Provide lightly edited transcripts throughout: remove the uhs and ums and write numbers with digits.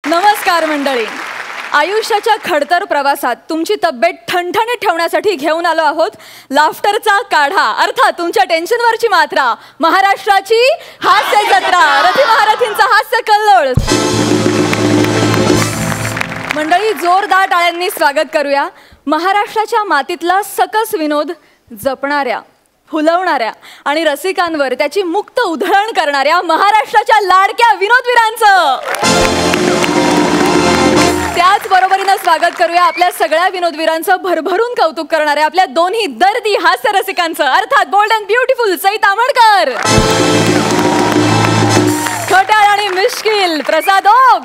नमस्कार मंडळी. आयुष्याच्या खडतर प्रवासात तुमची तब्येत ठणठणीत ठेवण्यासाठी घेऊन आलो आहोत लाफ्टरचा काढा, अर्थात तुमच्या टेन्शनवरची मात्रा. महाराष्ट्राची हास्य जत्रा, रथी महारथींचा हास्य कल्लोळ. मंडळी, जोरदार टाळ्यांनी स्वागत करूया महाराष्ट्राच्या मातीतला सकस विनोद जपणाऱ्या, फुलवणाऱ्या आणि रसिकांवर त्याची मुक्त उधळण करणाऱ्या महाराष्ट्राच्या लाडक्या विनोदवीरांचं. त्याच बरोबरीनं स्वागत करूया आपल्या सगळ्या विनोदवीरांचं भरभरून कौतुक करणाऱ्या आपल्या दोन्ही दर्दी हास्य रसिकांचं, अर्थात bold and beautiful Sai Tamankar, खोट्याळ आणि मिश्किल प्रसाद ओक.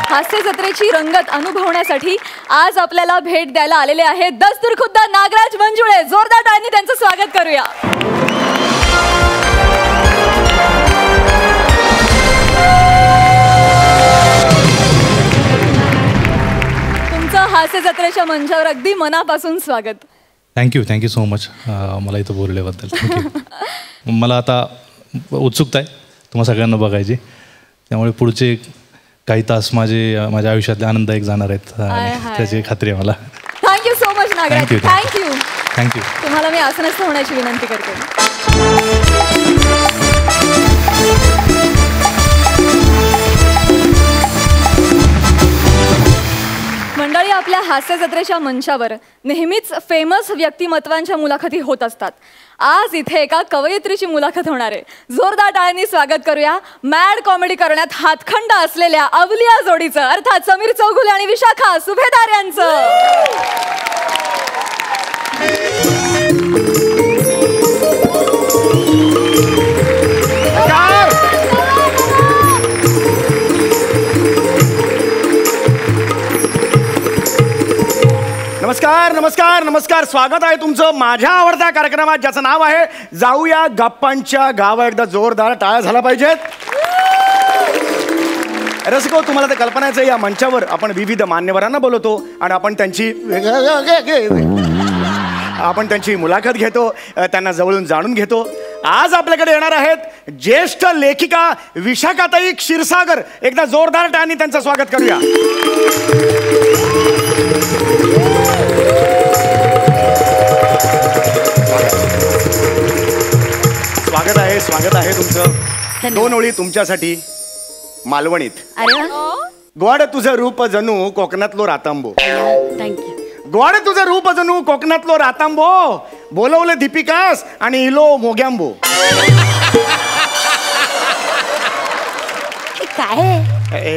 हास्य जत्रेची रंगत अनुभवण्यासाठी आज आपल्याला भेट द्यायला आलेले आहेत दस्तूर खुद्द नागराज मंजुळे. जोरदार टाळ्यांनी त्यांचं स्वागत करूया. तुमचं हास्य जत्रेच्या मंचावर अगदी मनापासून स्वागत. थँक्यू सो मच मला इथं बोलल्याबद्दल. थँक्यू. मला आता उत्सुकता आहे तुम्हा सगळ्यांना बघायची, त्यामुळे पुढचे काही तास माझ्या आयुष्यातले आनंददायक जाणार आहेत त्याची खात्री आहे मला. Thank you so much Nagraj. Thank you. तुम्हाला मी आसनस्थ होण्याची विनंती करते. मंडळी, आपल्या हास्य जत्रेच्या मंचावर नेहमीच फेमस व्यक्तिमत्वांच्या मुलाखती होत असतात. आज इथे एका कवयित्रीची मुलाखत होणार आहे. जोरदार टाळ्यांनी स्वागत करूया मॅड कॉमेडी करण्यात हातखंडा असलेल्या अवलिया जोडीचं, अर्थात समीर चौगुले आणि विशाखा सुभेदार यांचं. नमस्कार नमस्कार नमस्कार. स्वागत आहे तुमचं माझ्या आवडत्या कार्यक्रमात, ज्याचं नाव आहे जाऊया गप्पांच्या गावा. एकदा जोरदार टाळ्या झाला पाहिजेत. रसिको, तुम्हाला तर कल्पनाच आहे, या मंचावर आपण विविध मान्यवरांना बोलवतो आणि आपण त्यांची मुलाखत घेतो, त्यांना जवळून जाणून घेतो. आज आपल्याकडे येणार आहेत ज्येष्ठ लेखिका विशाखाताई क्षीरसागर. एकदा जोरदार टाळ्यांनी त्यांचं स्वागत करूया. स्वागत आहे तुमचं. दोन ओळी तुमच्यासाठी मालवणीत. गोड तुझं रूप जणू कोकणातलो रातांबो. गोड तुझं रूप जणू कोकणातलो रातांबो, बोलवलं दीपिकास आणि इलो मोग्यांबो. काय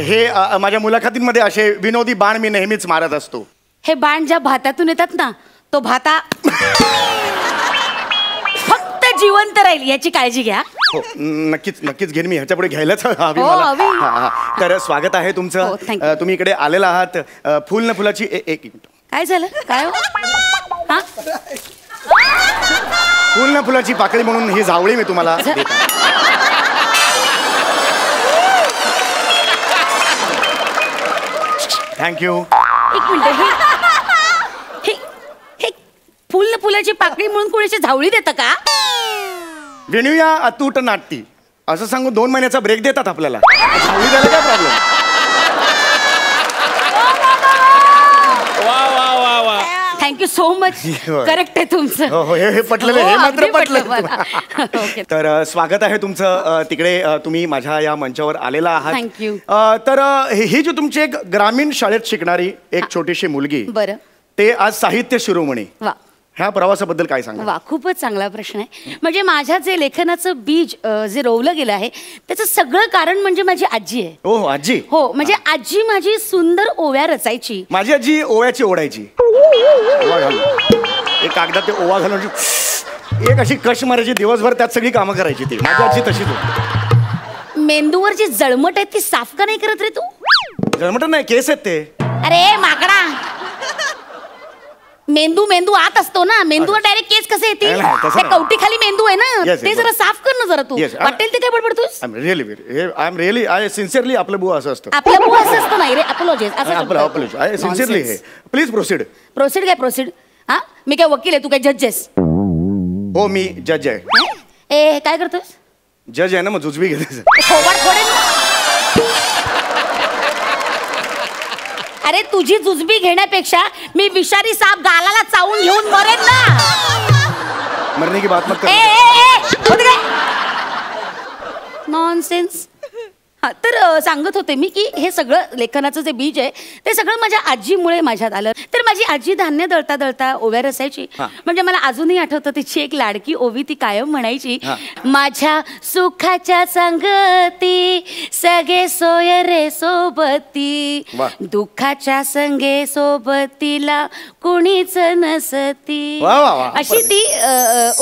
हे माझ्या मुलाखतींमध्ये असे विनोदी बाण मी नेहमीच मारत असतो. हे बाण ज्या भातातून येतात ना, तो भाता फक्त जिवंत राहील याची काळजी घ्या. हो, नक्कीच घेईन मी. ह्याच्या पुढे घ्यायलाच हवी मला. तर स्वागत आहे तुमचं. तुम्ही इकडे आलेला आहात फुल न फुलाची. एक मिनिट, काय झालं? काय फुल न फुलाची पाकळी म्हणून ही जावळी मी तुम्हाला देत आहे. थँक्यू. एक मिनिट, हे फुल न फुलाची पाकळी म्हणून कोणाची झावळी देतं का? विणूया अतूट नाट्य असं सांगून 2 महिन्याचा ब्रेक देतात आपल्याला. झावळी द्यायला काय problem? Thank you so much. Correct आहे तुमचं. हो, हे पटलेलं, हे मात्र पटलं. तर स्वागत आहे तुमचं. तिकडे तुम्ही माझ्या या मंचावर आलेला आहात. थँक्यू. तर ही जी तुमची एक ग्रामीण शाळेत शिकणारी एक छोटीशी मुलगी, बरं, ते आज साहित्य शिरोमणी, वा, ह्या प्रवासाबद्दल काय सांगा? वा, खूपच चांगला प्रश्न आहे. म्हणजे माझ्या जे लेखनाचं बीज जे रोवलं गेलं आहे त्याचं सगळं कारण म्हणजे माझी आजी आहे. हो, आजी. हो, म्हणजे आजी माझी सुंदर ओव्या रचायची. माझी आजी ओव्याची ओढायची. एक कागदात ते ओवा घालून एक अशी कश मारायची, दिवसभर त्यात सगळी कामं करायची. ती माझी आजी तशीच होती. मेंदूवर जी जळमट आहे ती साफ का नाही करत रे तू? जळमट नाही, केस आहेत ते. अरे माकडा, मेंदू आत असतो ना, मेंदूवर डायरेक्ट केस कसे येतील? कवटी खाली मेंदू आहे ना, ते जरा साफ कर ना जरा तू. वाटेल ते काय बडबडतोस? I am really sincerely. आपलं बुवा असं असतं. आपलं बुवा असं असतं नाही रे, अपोलॉजीज असं. I sincerely. Please proceed. Proceed काय प्रोसीड? हा, मी काय वकील आहे, तू काय जज आहेस? हो, मी जज आहे. ए, काय करतोस? जज आहे ना, मग जुजबी घेते. थोबाड फोडेन. अरे तुझी जुजबी घेण्यापेक्षा मी विषारी साप गालाला चावून घेऊन मरेन ना. मरने की बात मत कर. नॉनसेन्स. तर सांगत होते मी की हे सगळं लेखनाचं जे बीज आहे ते सगळं माझ्या आजीमुळे माझ्यात आलं. तर माझी आजी धान्य दळता दळता ओव्या रसायची. म्हणजे मला अजूनही आठवतं तिची एक लाडकी ओवी ती कायम म्हणायची, माझ्या सुखाच्या संगती सगळे सोय रे सोबती, दुःखाच्या संगे सोबतीला कुणीच नसती. अशी ती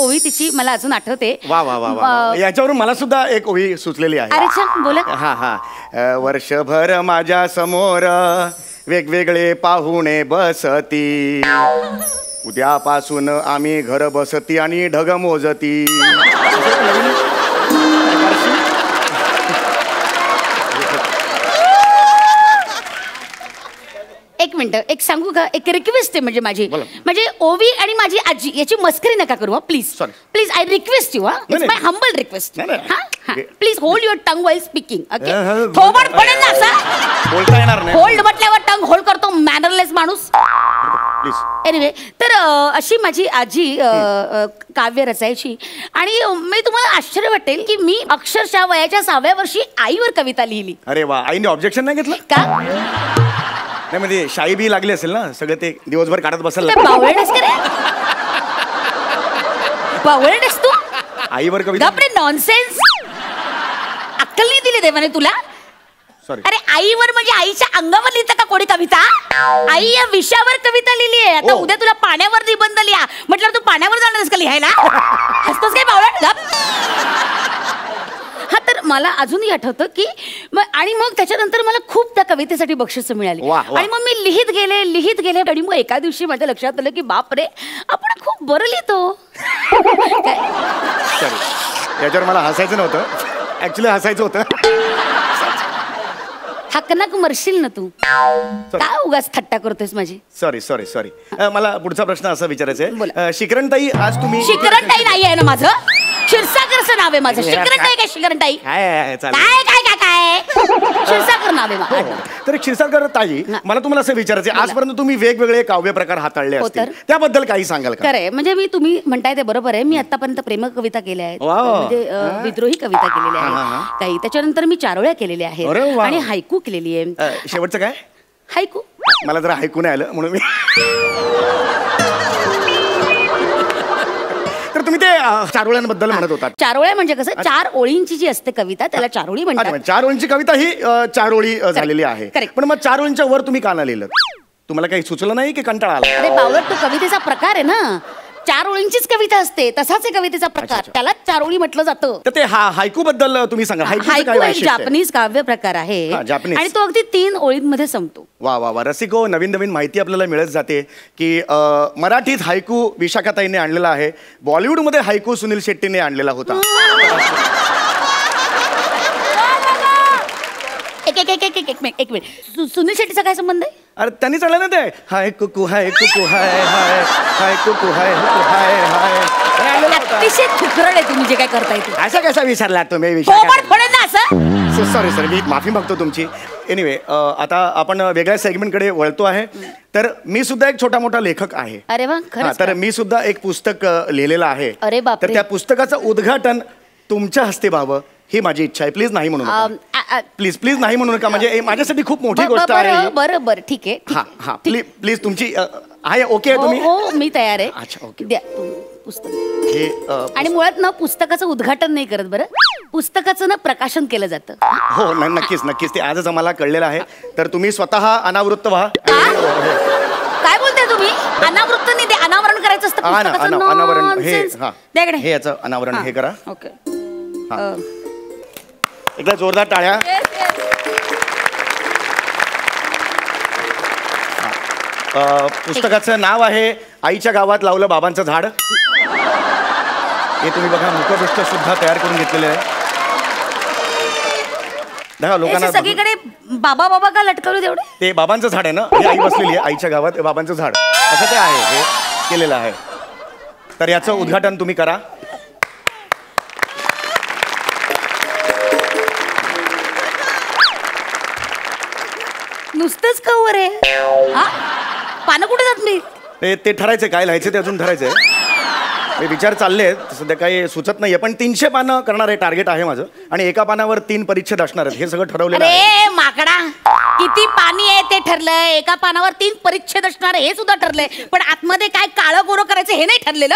ओवी तिची मला अजून आठवते. वा वा वा. याच्यावरून मला सुद्धा एक ओवी सुचलेली आहे. अरे छान बोला. वर्षभर माझ्या समोर वेगवेगळे पाहुणे बसती, उद्यापासून आम्ही घर बसती आणि ढग मोजती. एक मिनिट, एक सांगू का, एक रिक्वेस्ट आहे म्हणजे माझी, म्हणजे ओवी आणि माझी आजी याची मस्करी नका करू please. Please I request you. It's my humble request. Please hold your tongue while speaking. Okay. थोबड पडेल ना असं बोलता येणार नाही. होल्ड म्हटल्यावर टंग होल्ड करतो मॅनरलेस माणूस. एनिवे, तर अशी माझी आजी काव्य रचायची आणि मी तुम्हाला आश्चर्य वाटेल की मी अक्षरशः वयाच्या 6व्या वर्षी आईवर कविता लिहिली. अरे वा. आईने ऑब्जेक्शन नाही घेतलं का? नाही म्हणजे शाई बी लागली असेल ना, सगळं ते दिवसभर काढत बसायला. बावळेस का रे? बावळेस तू आईवर कविता? गप्रे, नॉनसेन्स. अक्कल नाही दिली देवाने तुला. सॉरी. अरे आईवर म्हणजे आईच्या अंगावर लिहितं का कोणी कविता? आई या विषयावर कविता लिहिली आहे. आता उद्या तुला पाण्यावर निबंध लिहा म्हटलं तू पाण्यावर जाणारस का लिहायला? हसतोस काय बावळट? हा, तर मला अजूनही आठवतं की आणि मग त्याच्यानंतर मला खूप त्या कवितेसाठी बक्षिसं मिळाली. आणि मग मी लिहित गेले आणि मग एका दिवशी माझ्या लक्षात आलं की बाप रे, आपण खूप बरं लिहितो. याच्यावर मला हसायचं नव्हतं, ऍक्च्युली हसायचं होतं. हकनाक मरशील ना तू, का उगाच थट्टा करतोस माझी? सॉरी. मला पुढचा प्रश्न असा विचारायचा आहे, शिकरणताई आज तुम्ही? शिकरणताई नाही आहे ना माझं, क्षीरसागरचं नाव आहे माझं. शिकरणताई काय शिकरणताई? काय क्षीरसागर नाव आहे माझं. तर क्षीरसागर ताई, मला तुम्हाला असं विचारायचं, आजपर्यंत तुम्ही वेगवेगळे काव्य प्रकार हाताळले असतील, त्याबद्दल काही सांगाल का? खरंय, म्हणजे तुम्ही म्हणताय ते बरोबर आहे. मी आतापर्यंत प्रेम कविता केल्या आहेत, म्हणजे विद्रोही कविता केलेल्या आहेत काही. त्याच्यानंतर मी चारोळ्या केलेल्या आहेत आणि हायकू केलेली आहे. शेवटचं काय? हायकू. मला जरा हायकू नाही आलं म्हणून मी. तर तुम्ही ते चारोळ्यांबद्दल म्हणत होता. चारोळ्या म्हणजे कसं, 4 ओळींची जी असते कविता त्याला चारोळी म्हणतात. 4 ओळींची कविता ही 4 ओळी झालेली आहे. पण मग 4 ओळींच्या वर तुम्ही का नाही लिहिलं? तुम्हाला काही सुचलं नाही की कंटाळा आला? अरे बावळट, तो कवितेचा प्रकार आहे ना. 4 ओळींचीच कविता असते, तसाच आहे कवितेचा प्रकार, त्यालाच 4 ओळी म्हटलं जातं. तर ते हायकू बद्दल तुम्ही सांगा. हायकू एक जापनीज काव्य प्रकार आहे आणि तो अगदी 3 ओळींमध्ये संपतो. वा वा वा. रसिको, नवीन माहिती आपल्याला मिळत जाते की मराठीत हायकू विशाखाताईने आणलेला आहे, बॉलिवूडमध्ये हायकू सुनील शेट्टीने आणलेला होता. एक मिनिट, सुनील शेट्टीचा काय संबंध आहे? अरे त्यांनी चाललं ना ते, हाय कुकू हाय कुकू हाय हाय हाय कुकू हाय हाय हाय. अतिशय थुकरड आहे तुम्ही जे काय करताय ते. असं कसा विचारला तुम्ही? सॉरी, मी माफी मागतो तुमची. एनिवे, आता आपण वेगळ्या सेगमेंटकडे वळतो आहे. तर मी सुद्धा एक छोटा मोठा लेखक आहे. अरे वा. तर मी सुद्धा एक पुस्तक लिहिलेलं आहे. अरे बापरे. तर त्या पुस्तकाचं उद्घाटन तुमच्या हस्ते व्हावं ही माझी इच्छा आहे. प्लीज नाही म्हणू नका. प्लीज नाही म्हणू नका, म्हणजे माझ्यासाठी खूप मोठी गोष्ट आहे. बरं ठीक आहे. हा प्लीज तुमची आहे? ओके आहे तुम्ही? हो, मी तयार आहे. अच्छा, ओके. द्या पुस्तक. हे आणि मुळात ना पुस्तकाचं उद्घाटन नाही करत बरं, पुस्तकाचं ना प्रकाशन केलं जातं. हो नक्कीच ते आजच आम्हाला कळलेलं आहे. तर तुम्ही स्वतः अनावृत्त व्हा. काय बोलताय तुम्ही? अनावृत्त नाही, ते अनावरण करायचं असतं पुस्तकाचं. अनावरण हे द्याकडे हे याचं अनावरण हे करा. ओके. एकदा जोरदार टाळ्या. पुस्तकाचं नाव आहे आईच्या गावात लावलं बाबांचं झाड. हे तुम्ही बघा, मुखपृष्ठ सुद्धा तयार करून घेतलेले आहे. लोकांना सगळीकडे बाबा बाबा का लटकवलं तेवढे? ते बाबांचं झाड आहे ना, ही आई बसलेली आहे आईच्या गावात बाबांचं झाड, असं ते आहे, हे केलेलं आहे. तर याचं उद्घाटन तुम्ही करा. नुसतंच कवर आहे हा? पानं कुठे जात मी? ते ठरायचं काय लिहायचं ते अजून ठरायचंय. हे विचार चालले आहेत, सध्या काही सुचत नाहीये, पण 300 पानं करणार आहे टार्गेट आहे माझं. आणि एका पानावर 3 परिच्छेद असणार आहेत, हे सगळं ठरवलेलं आहे. अरे माकडा, किती पाणी आहे ते ठरलंय, एका पानावर 3 परिच्छेद असणार हे सुद्धा ठरलंय, पण आतमध्ये काय काळं गोरं करायचं हे नाही ठरलेलं.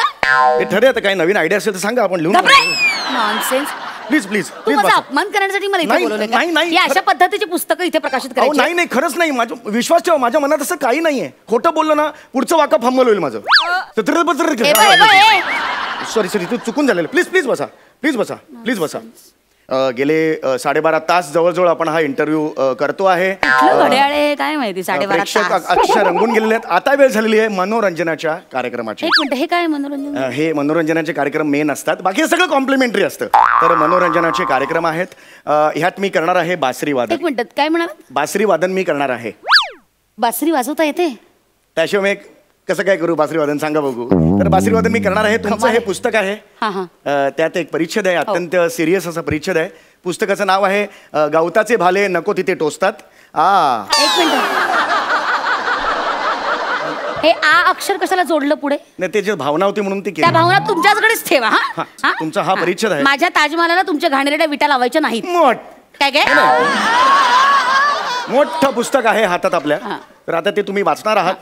ते ठरले. आता काही नवीन आयडिया असेल तर सांगा, आपण लिहून. नॉनसेन्स. प्लीज प्लीज तू प्लीज माझा अपमान करण्यासाठी मला इथे बोलवलंय का? नाही. ही अशा पद्धतीची पुस्तकं इथे प्रकाशित अहो करायची? नाही खरंच नाही. माझं विश्वास ठेवा, माझ्या मनात असं काही नाहीये. खोटं बोललो ना पुढचं वाका फंबल होईल माझं. सॉरी तू चुकून झालेलं. प्लीज बसा. गेले 12.5 तास जवळजवळ आपण हा इंटरव्ह्यू करतो आहे. घड्याळ आहे काय माहिती, 12.5 प्रेक्षक तास. अक्षर रंगून गेलेले आहेत. आता वेळ झालेली आहे मनोरंजनाच्या कार्यक्रमाची. एक मिनिट, हे काय मनोरंजन? हे मनोरंजनाचे कार्यक्रम मेन असतात, बाकी हे सगळं कॉम्प्लिमेंटरी असतं. तर मनोरंजनाचे कार्यक्रम आहेत. ह्यात मी करणार आहे बासरी वादन. एक मिनिट, काय म्हणाल? बासरी वादन मी करणार आहे. बासरी वाजवता येते? त्याशिवाय मी कसं काय करू बासरी वादन, सांगा बघू. तर बासरी वादन मी करणार आहे. तुमचं हे पुस्तक आहे, त्यात एक परिच्छेद आहे, अत्यंत सिरियस असा परिच्छेद आहे. पुस्तकाचं नाव आहे गवताचे भाले नको तिथे टोचतात. एक मिनिट, हे अक्षर कशाला जोडलं पुढे? नाही, ते जे भावना होती म्हणून ती त्या भावना तुमच्याकडेच ठेवा. हा, तुमचा हा परिच्छेद आहे. माझ्या ताजमहालाला तुमच्या घाणेरड्या विटा लावायच्या नाहीत. काय मोठं पुस्तक आहे हातात आपल्या. तर आता ते तुम्ही वाचणार आहात.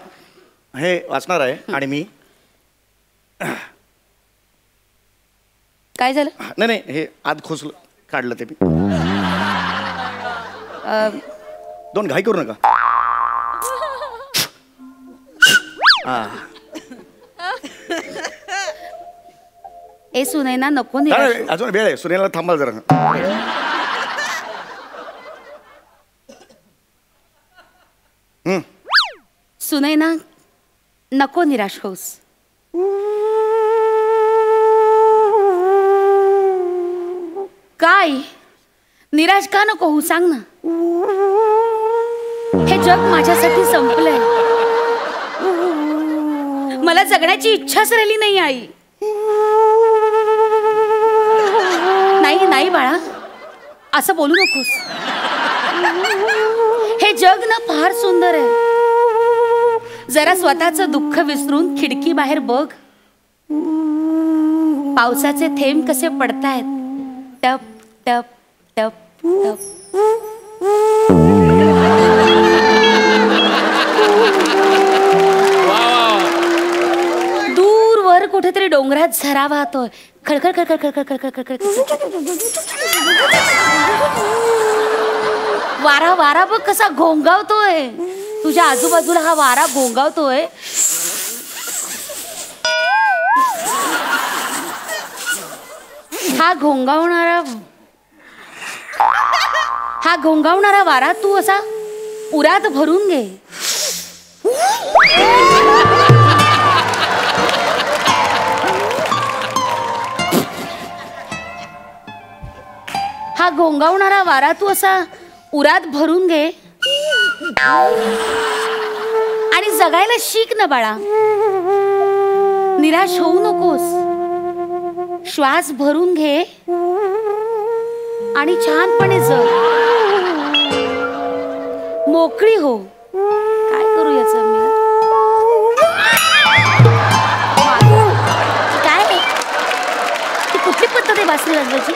हे वाचणार आहे आणि मी काय झालं? नाही हे आत खोसलं, काढलं ते मी. दोन घाई करू नका. ए सुनैना नको. अजून वेळ आहे, सुनेला थांबाल जरा. सुनैना नको निराश होस. काय निराश का नको होऊ, सांग ना. हे जग माझ्यासाठी संपलंय. मला जगण्याची इच्छाच राहिली नाही आई. नाही बाळा, असं बोलू नकोस. हे जग ना फार सुंदर आहे. जरा स्वतःचं दुःख विसरून खिडकी बाहेर बघ. पावसाचे थेंब कसे पडतायत, टप टप टप टप. दूरवर कुठेतरी डोंगरात झरा वाहतोय. खळखळ खळखळ खळखळ खळखळ खळखळ. वारा बघ कसा घोंगावतोय. तुझ्या आजूबाजूला हा वारा घोंगावतोय. हा घोंगावणारा वारा तू असा उरात भरून घे. हा घोंगावणारा वारा तू असा उरात भरून घे आणि जगायला शिक ना बाळा. निराश होऊ नकोस. श्वास भरून घे आणि छानपणे जग. मोकळी हो. काय करू याच मी? काय ती कुठली पद्धत आहे बासरी वाजवायची?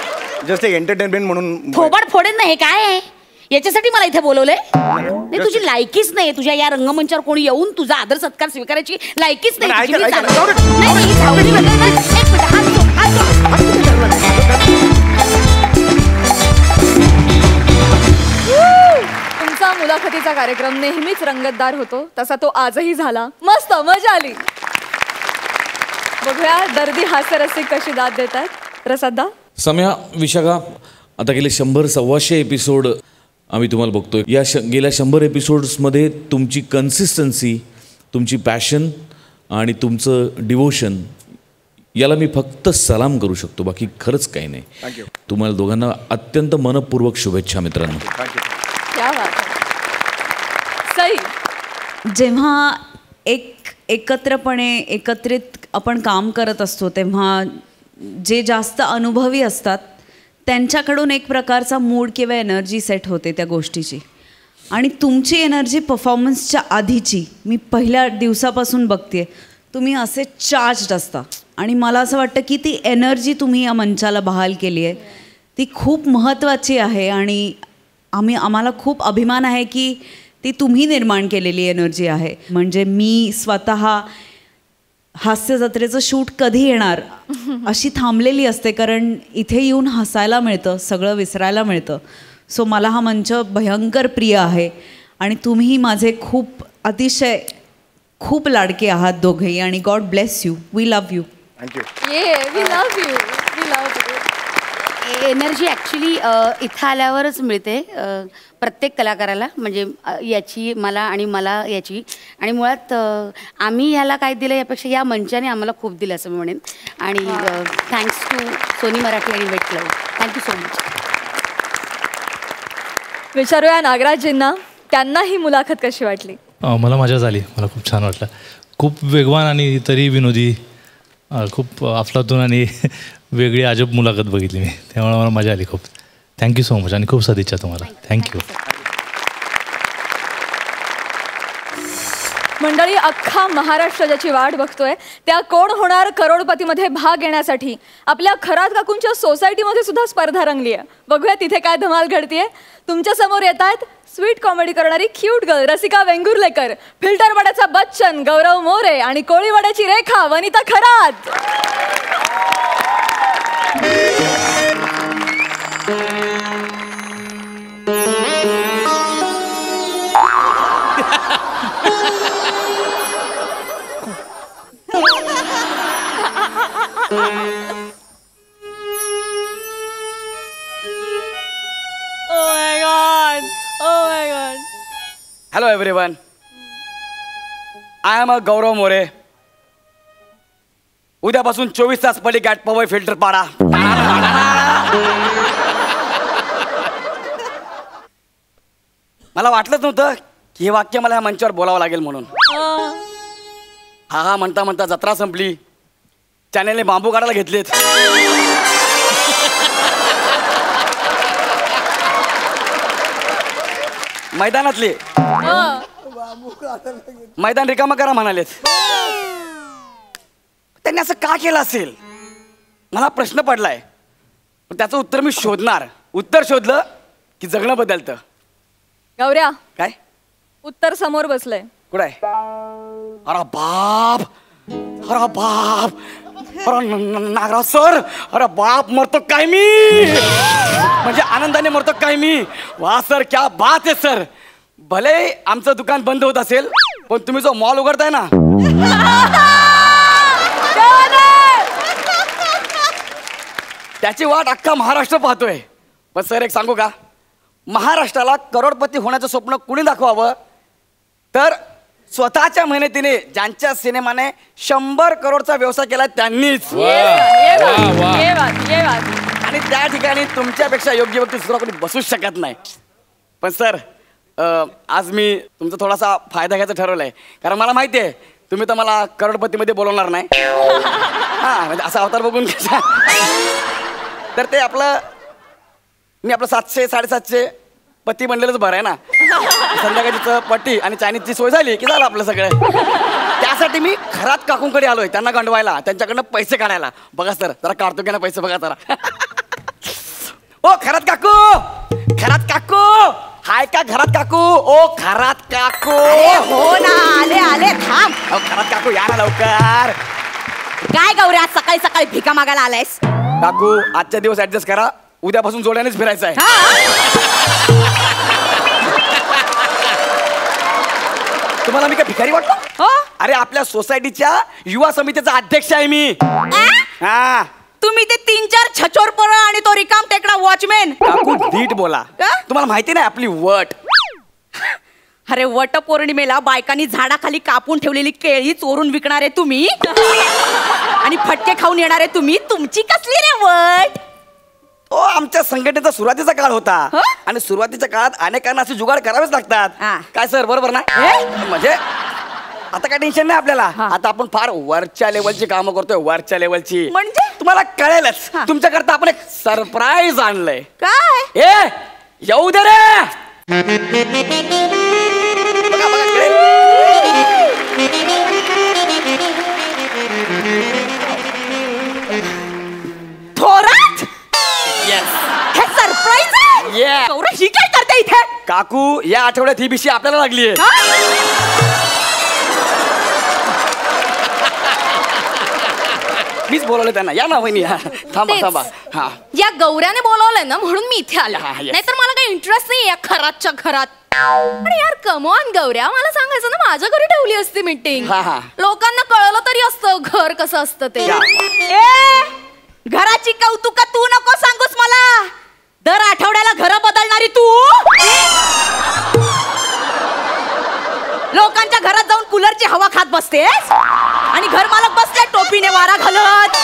जस्ट एक एंटरटेनमेंट म्हणून. थोबाड फोडेन ना. हे काय आहे? याच्यासाठी मला इथे बोलवलंय? नाही, तुझी लायकीच नाही. तुझ्या या रंगमंचावर कोणी येऊन तुझा आदर सत्कार स्वीकारायची लायकीच नाही. तुमचा मुलाखतीचा कार्यक्रम नेहमीच रंगतदार होतो, तसा तो आजही झाला. मस्त मजा आली. बघूया दर्दी हास्यरसिक कशी दाद देतात. प्रसादा, सम्या, विशाखा, आता गेले 100-125 एपिसोड आम्ही तुम्हाला बघतोय. गेल्या 100 एपिसोड्समध्ये तुमची कन्सिस्टन्सी, तुमची पॅशन आणि तुमचं डिवोशन याला मी फक्त सलाम करू शकतो. बाकी खरंच काही नाही. तुम्हाला दोघांना अत्यंत मनपूर्वक शुभेच्छा मित्रांनो. क्या बात. सई, जेव्हा एकत्रित आपण काम करत असतो तेव्हा जे जास्त अनुभवी असतात त्यांच्याकडून एक प्रकारचा मूड किंवा एनर्जी सेट होते त्या गोष्टीची. आणि तुमची एनर्जी परफॉर्मन्सच्या आधीची मी पहिल्या दिवसापासून बघते, तुम्ही असे चार्ज्ड असता आणि मला असं वाटतं की ती एनर्जी तुम्ही या मंचाला बहाल केली आहे ती खूप महत्त्वाची आहे आणि आम्हाला खूप अभिमान आहे की ती तुम्ही निर्माण केलेली एनर्जी आहे. म्हणजे मी स्वतः हास्य जत्रेचं शूट कधी येणार अशी थांबलेली असते, कारण इथे येऊन हसायला मिळतं, सगळं विसरायला मिळतं. सो मला हा मंच भयंकर प्रिय आहे आणि तुम्ही माझे खूप अतिशय खूप लाडके आहात दोघेही आणि God bless you. We love you. Thank you. We love you. We love you. Energy actually इथं आल्यावरच मिळते प्रत्येक कलाकाराला, म्हणजे याची मला याची. आणि मुळात आम्ही ह्याला काय दिलं यापेक्षा या मंचाने आम्हाला खूप दिलं असं मी म्हणेन. आणि थँक्स टू सोनी मराठी आणि वेट लव. Thank you so much. विचारूया नागराजजींना, त्यांना ही मुलाखत कशी वाटली? मला मजा झाली, मला खूप छान वाटलं. खूप वेगवान आणि तरी विनोदी, खूप अफलातून आणि वेगळी अजब मुलाखत बघितली मी, त्यामुळे मला मजा आली खूप. थँक्यू सो मच आणि खूप सदिच्छा तुम्हाला. थँक्यू. मंडळी, अख्खा महाराष्ट्र ज्याची वाट बघतोय त्या कोण होणार करोडपतीमध्ये भाग घेण्यासाठी आपल्या खरात काकूंच्या सोसायटीमध्ये सुद्धा स्पर्धा रंगली आहे. बघूया तिथे काय धमाल घडतीये. तुमच्या समोर येत आहेत स्वीट कॉमेडी करणारी क्यूट गर्ल रसिका वेंगुर्लेकर, फिल्टरवाड्याचा बच्चन गौरव मोरे आणि कोळीवाड्याची रेखा Vanita Kharat. Hello everyone. I am a गौरव मोरे. उद्यापासून 24 तास पडी गॅट पवय फिल्टर पाडा. मला वाटलंच नव्हतं की हे वाक्य मला ह्या मंचावर बोलावं लागेल म्हणून. हा म्हणता म्हणता जत्रा संपली. चॅनेलने बांबू काढायला घेतलेत. मैदानातले मैदान रिकामा करा म्हणालेत. त्यांनी असं का केलं असेल मला प्रश्न पडलाय, पण त्याचं उत्तर मी शोधणार. उत्तर शोधलं की जगणं बदलतं. गौऱ्या, काय उत्तर समोर बसलंय. कुठं आहे? अरे बाप, अरे बाप, अरे नागराव सर, अरे बाप, मरतो काय मी? म्हणजे आनंदाने मरतो काय मी? वा सर, क्या बात आहे सर. भले आमचं दुकान बंद होत असेल, पण तुम्ही जो मॉल उघडताय ना, त्याची वाट अख्खा महाराष्ट्र पाहतोय. पण सर एक सांगू का, महाराष्ट्राला करोडपती होण्याचं स्वप्न कुणी दाखवावं तर स्वतःच्या मेहनतीने ज्यांच्या सिनेमाने 100 करोडचा व्यवसाय केला त्यांनीच. आणि त्या ठिकाणी तुमच्यापेक्षा योग्य व्यक्ती सुद्धा कोणी बसूच शकत नाही. पण सर आज मी तुमचा थोडासा फायदा घ्यायचा ठरवलंय, कारण मला माहिती आहे तुम्ही तर मला करोडपतीमध्ये बोलवणार नाही. हां, म्हणजे असा अवतार बघून तर ते मी आपलं 700 750 पती बनलेलंच बरं आहे ना. संध्याकाळीचं पट्टी आणि चायनीजची सोय झाली की झालं आपलं सगळं. त्यासाठी मी खरात काकूंकडे आलोय, त्यांना गंडवायला, त्यांच्याकडनं पैसे काढायला. बघा सर, जरा काढतो की ना पैसे, बघा जरा. ओ खरात काकू, खरात काकू, हाय का घरात काकू? ओ खरात काकू. हो ना, आले आले, थांब. खरात काकू या ना लवकर. काय गौऱ्या, आज सकाळी सकाळी भिका मागायला आलायस? काकू आजच्या दिवस ऍडजस्ट करा, उद्यापासून जोड्यानेच फिरायचं आहे. तुम्हाला मी काय भिकारी वाटतो? अरे आपल्या सोसायटीच्या युवा समितीचा अध्यक्ष आहे मी. हा, तुम्ही ते 3-4 छचोर पोरं आणि तो रिकाम टेकडा वॉचमॅन. काकू नीट बोला, तुम्हाला माहिती नाही आपली वट. अरे वट पौर्णिमेला बायकांनी झाडाखाली कापून ठेवलेली केळी चोरून विकणारे तुम्ही आणि फटके खाऊन येणारे तुम्ही, तुमची कसली रे वट? तो आमच्या संघटनेचा सुरुवातीचा काळ होता आणि सुरुवातीच्या काळात अनेकांना असे जुगाड करावेच लागतात. काय सर, बरोबर ना? म्हणजे आता काय टेन्शन नाही आपल्याला. आता आपण फार वरच्या लेवलची कामं करतोय, वरच्या लेवलची. म्हणजे तुम्हाला कळेलच. तुमच्याकरता आपण एक सरप्राईज आणलंय. काय? येऊ दे रे. काकू या आठवड्यात ही बिशी आपल्याला लागली आहे. मीच बोलवलं त्यांना. या ना वहिनी. थांबा तेच. थांबा. हा या गौऱ्याने बोलावलंय ना म्हणून मी इथे आले. हा, yes. नाहीतर मला काही इंटरेस्ट नाही या खरातच्या घरात. आणि यार कमॉन गौऱ्या, मला सांगायचं ना माझ्या घरी ठेवली असती मीटिंग. हा, हा. लोकांना कळलं तरी असतं घर कसं असतं ते. ए घराची कौतुक तू नको सांगूस मला. दर आठवड्याला घर बदलणारी तू लोकांच्या घरात जाऊन कूलरची हवा खात बसतेस आणि घर मालक बसले टोपीने वारा घालत.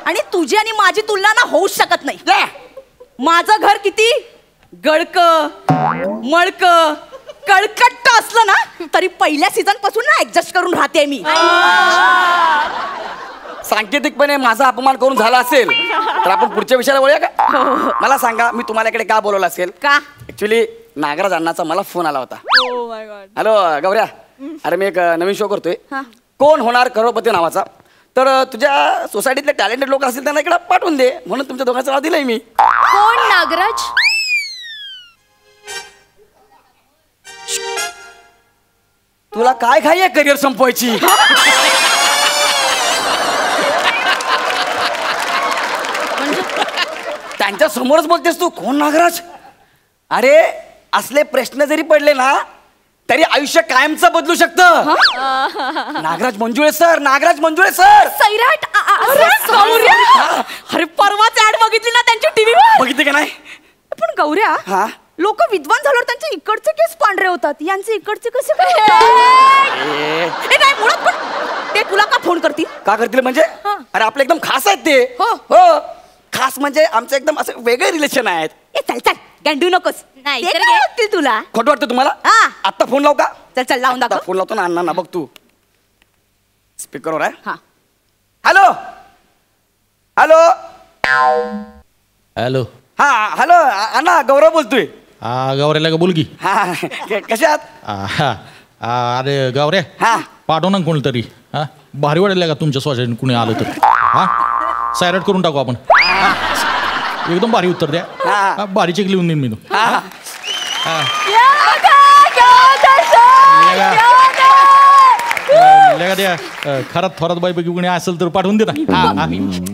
आणि तुझी आणि माझी तुलना ना होऊच शकत नाही. माझं घर किती गळक मळक कळकट्ट असलं ना तरी पहिल्या सीझन पासून ना ऍडजस्ट करून राहते मी. सांकेतिकपणे माझा अपमान करून झाला असेल तर आपण पुढच्या विषयाला वळूया का? मला सांगा, मी तुम्हाला इकडे का बोलवलं असेल? का ऍक्च्युली नागराज अण्णाचा मला फोन आला होता. हॅलो गौऱ्या, अरे मी एक नवीन शो करतोय, कोण होणार करोडपती नावाचा. तर तुझ्या सोसायटीतले टॅलेंटेड लोक असतील त्यांना इकडे पाठवून दे म्हणून तुमच्या दोघांचं नाव दिलंय मी. कोण नागराज? तुला काय घाई आहे करिअर संपवायची? त्यांच्या समोरच बोलतेस तू, कोण नागराज? अरे असले प्रश्न जरी पडले ना तरी आयुष्य कायमचं बदलू शकतं. Nagraj Manjule sir, Nagraj Manjule sir. सैराट. अरे परवाच ऍड बघितली ना त्यांची टीव्हीवर. बघितले का नाही? पण गौऱ्या हा लोक विद्वान झाल्यावर त्यांचे इकडचे केस पांढरे होतात, यांचे इकडचे कसे काय? नाही मुळात पण ते तुला का फोन करतील? का करतील म्हणजे? अरे आपले एकदम खास आहेत ते. हो खास म्हणजे आमचे एकदम असे वेगळे रिलेशन आहेत. ए चल चल गंडू नकोस. नाही, ते तर काय वाटतील तुला? खोटं वाटतं तुम्हाला? हा. आत्ता फोन लावू का? चल चल लावून दाखव. फोन लावतो ना अण्णा, बघ तू स्पीकरवर आहे. हा. Hello hello hello. हा हॅलो अण्णा, गौरव बोलतोय. हा गौऱ्याला का बोल की. हा कसे आहात? हा अरे गौऱ्या हा. पाठव ना कोणतरी. हा भारी वाटेल का तुमच्या सोसायटीत कुणी आलं तर. हा सायरट करून टाकू आपण. एकदम भारी उत्तर द्या. हा. भारी चेक लिहून देईन मी. द्या खरात थोरात बाईपैकी कुणी असेल तर पाठवून दे ना.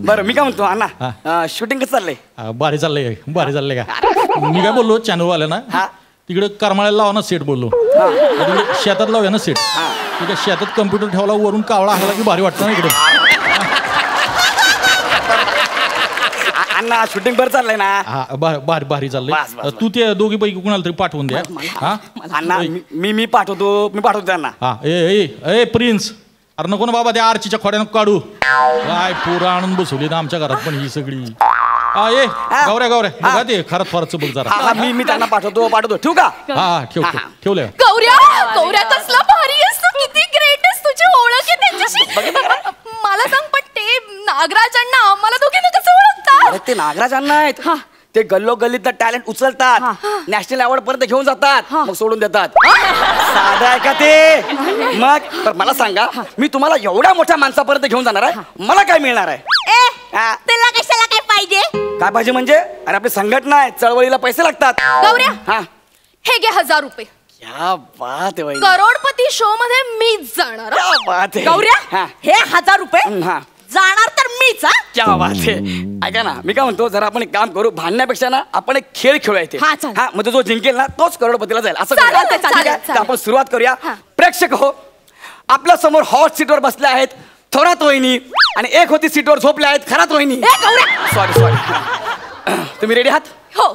बरं मी काय म्हणतो अण्णा, शूटिंग कसं चाललंय? भारी चाललंय, भारी चाललंय का. मी काय बोललो चॅनलवाल्या ना, तिकडे करमाळ्याला लावा ना सेट बोललो. शेतात लावूया ना सेट. ठीक आहे, शेतात कम्प्युटर ठेवला, वरून कावळा हल्ला की भारी वाटतं ना इकडे. अण्णा शूटिंग बरं चाललंय ना? हा भारी भारी बस, चाललंय. बस. तू ते दोघी पैकी कुणाला तरी पाठवून द्या. हा अण्णा मी पाठवतो त्यांना. हा ए प्रिन्स, अरे नको ना बाबा त्या आरचीच्या खोड्यानं काढू. काय पोरं आणून बसवली ना आमच्या घरात पण ही सगळी. ए गौऱ्या बघा ते खरंच फारच बघ जरा. हा मी त्यांना पाठवतो ठेवू का? हा ठेवलंय. गौऱ्या कसला भारी आहेस तू, किती ग्रेट आहेस, तुझी ओळख आहे त्यांच्याशी. मला सांग पण ते नागराजांना आम्हाला दोघींना कसं ओळखतात? अरे ते नागराज अण्णा आहेत. ते गल्लो गल्लीतलं टॅलेंट उचलतात, नॅशनल अवॉर्ड पर्यंत घेऊन जातात, मग सोडून देतात. साधं आहे का ते? मग तर मला सांगा, मी तुम्हाला एवढ्या मोठ्या माणसापर्यंत घेऊन जाणार आहे, मला काय मिळणार आहे? त्याला कशाला काय पाहिजे? काय पाहिजे म्हणजे? अरे आपली संघटना आहे, चळवळीला पैसे लागतात. गौऱ्या हा हे घे 1000 रुपये. क्या बात आहे वहिनी. करोडपती शो मध्ये मीच जाणार. क्या बात आहे. गौऱ्या हे 1000 रुपये हा जाणार तर मीच. क्या बात आहे. ऐका ना, मी काय म्हणतो, जरा आपण एक काम करू, भांडण्यापेक्षा ना आपण एक खेळ खेळूया इथे. हा, चालेल. हा म्हणजे जो जिंकेल ना तोच करोडपतीला जाईल. असं चालेल, करूया. चालेल, ठीक आहे? चालेल. तर आपण सुरुवात करूया. प्रेक्षक हो, आपल्या समोर हॉट सीटवर बसल्या आहेत थोरात वहिनी आणि एक होती सीटवर झोपल्या आहेत खरात वहिनी. सॉरी तुम्ही रेडी आहात? हो.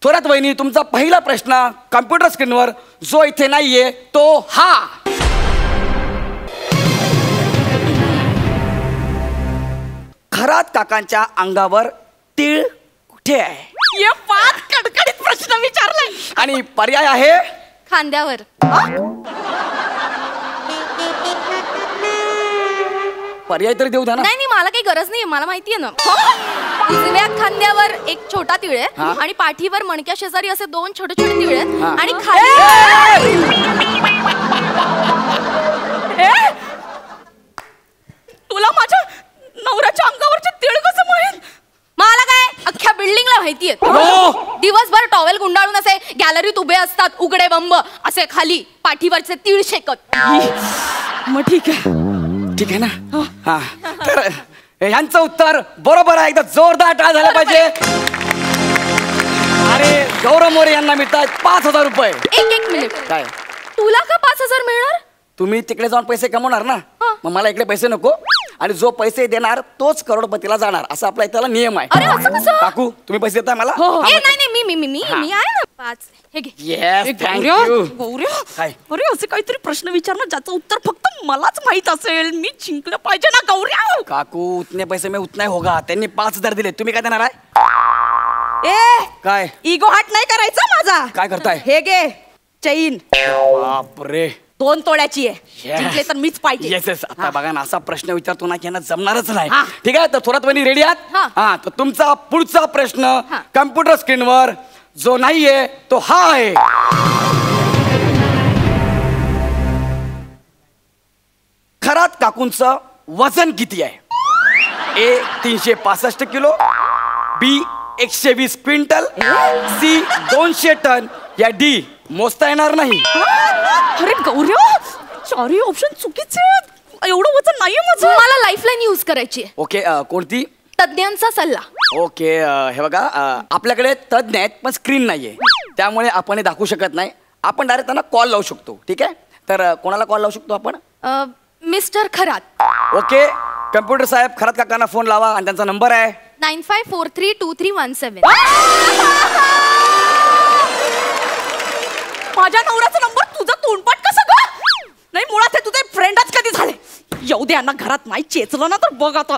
थोरात वहिनी, तुमचा पहिला प्रश्न कम्प्युटर स्क्रीनवर जो इथे नाहीये तो हा. खरात काकांच्या अंगावर तीळ कुठे आहे? ये फार कडकडीत प्रश्न विचारलाय. आणि पर्याय आहे खांद्यावर. पर्याय तरी देऊ द्या ना. नाही मला काही गरज नाही, मला माहितीये ना. उजव्या खांद्यावर एक छोटा तिळ आहे आणि पाठीवर मणक्या शेजारी असे 2 छोटे छोटे तिळ आहेत आणि खाली तुला माझ्या नवऱ्याच्या अंगावरचे तीळ कसं माहित? मला काय, अख्ख्या बिल्डिंगला माहितीये. दिवसभर टॉवेल गुंडाळून असे गॅलरीत उभे असतात, उघडे बंब असे खाली पाठीवरचे तीळ शेकत. मग ठीक आहे ना. हा तर ह्यांचं उत्तर बरोबर आहे. एकदा जोरदार टाळ झाला पाहिजे. अरे गौरव मोरे यांना मिळतात 5,000 रुपये. एक मिनिट, काय तुला का 5,000 मिळणार? तुम्ही तिकडे जाऊन पैसे कमवणार ना, मग मला इकडे पैसे नको. आणि जो पैसे देणार तोच करोडपतीला जाणार असा आपला इथला नियम आहे. अरे असं कसं? काकू तुम्ही पैसे देताय मला? नाही मी आहे ना 5. हे घे. Yes thank you. काय अरे असे काहीतरी प्रश्न विचारणं ज्याचं उत्तर फक्त मलाच माहित असेल. मी जिंकलं पाहिजे ना गौऱ्या. काकू उतने पैसे में उतना ही होगा. त्यांनी 5,000 दिले, तुम्ही काय देणार आहे? काय इगो हाट नाही करायचा माझा. काय करताय? हे घे चैन. बापरे 2 तोळ्याची आहे. जिंकले तर मीच पाहिजे. येस आता बघा ना, असा प्रश्न विचारतो ना की यांना जमणारच नाही. ठीक आहे, तर थोरात वहिनी रेडी आहात? हा तर तुमचा पुढचा प्रश्न कम्प्युटर स्क्रीनवर जो नाहीये तो हा आहे. खरात काकूंचं वजन किती आहे? A 365 kilo, B 120 quintal, C 200 ton, या D मोजता येणार नाही. अरे गौऱ्या, 4 ऑप्शन चुकीचे आहेत. एवढं वजन नाहीये माझं. मला लाईफलाईन यूज करायची आहे. ओके कोणती? तज्ञांचा सल्ला. ओके हे बघा आपल्याकडे तज्ञ आहेत पण स्क्रीन नाहीये, त्यामुळे आपण हे दाखवू शकत नाही. आपण डायरेक्ट त्यांना कॉल लावू शकतो. ठीक आहे, तर कोणाला कॉल लावू शकतो आपण? मिस्टर खरात. ओके कम्प्युटर साहेब खरात काकांना फोन लावा आणि त्यांचा नंबर आहे 95432317. माझ्या नवऱ्याचा नंबर तुझं तोंडपाठ कसं ग? नाही मुळात हे तुझे फ्रेंडच कधी झाले. येऊ दे यांना घरात नाही चेचलं ना तर बघ आता.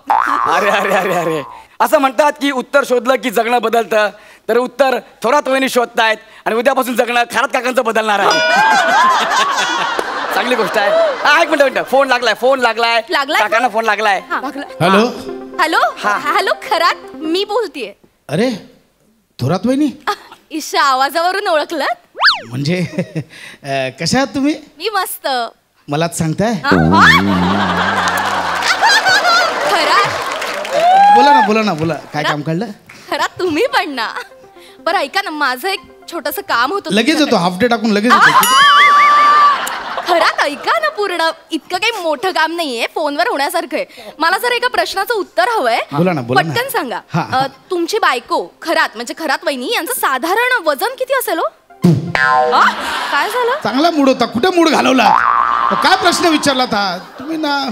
अरे अरे अरे अरे असं म्हणतात की उत्तर शोधलं की जगणं बदलतं, तर उत्तर थोरात वहिनी शोधतायत आणि उद्यापासून जगणं खरात काकांचं बदलणार आहे. चांगली गोष्ट आहे. एक मिनिट फोन लागलाय काकांना फोन लागलाय. हॅलो हॅलो खरात मी बोलतीये. अरे थोरात वहिनी, ईशा आवाजावरून ओळखलं? म्हणजे कशा आहात तुम्ही? मी मस्त. मलाच सांगताय? खरात बोला ना काय काम काढलं? खरात तुम्ही पण ना. बरं ऐका ना, माझं एक छोटस काम होतं. लगेच येतो, हाफ डे टाकून लगेच येतो. खरात ऐका ना पूर्ण. इतकं काही मोठं काम नाहीये, फोनवर होण्यासारखं आहे. मला जर एका प्रश्नाचं उत्तर हवंय. बोला ना. पटकन सांगा. तुमची बायको खरात म्हणजे खरात वहिनी यांचं साधारण वजन किती असेल? काय झालं? चांगला मूड होता, कुठे मूड घालवला? काय प्रश्न विचारला था तुम्ही ना?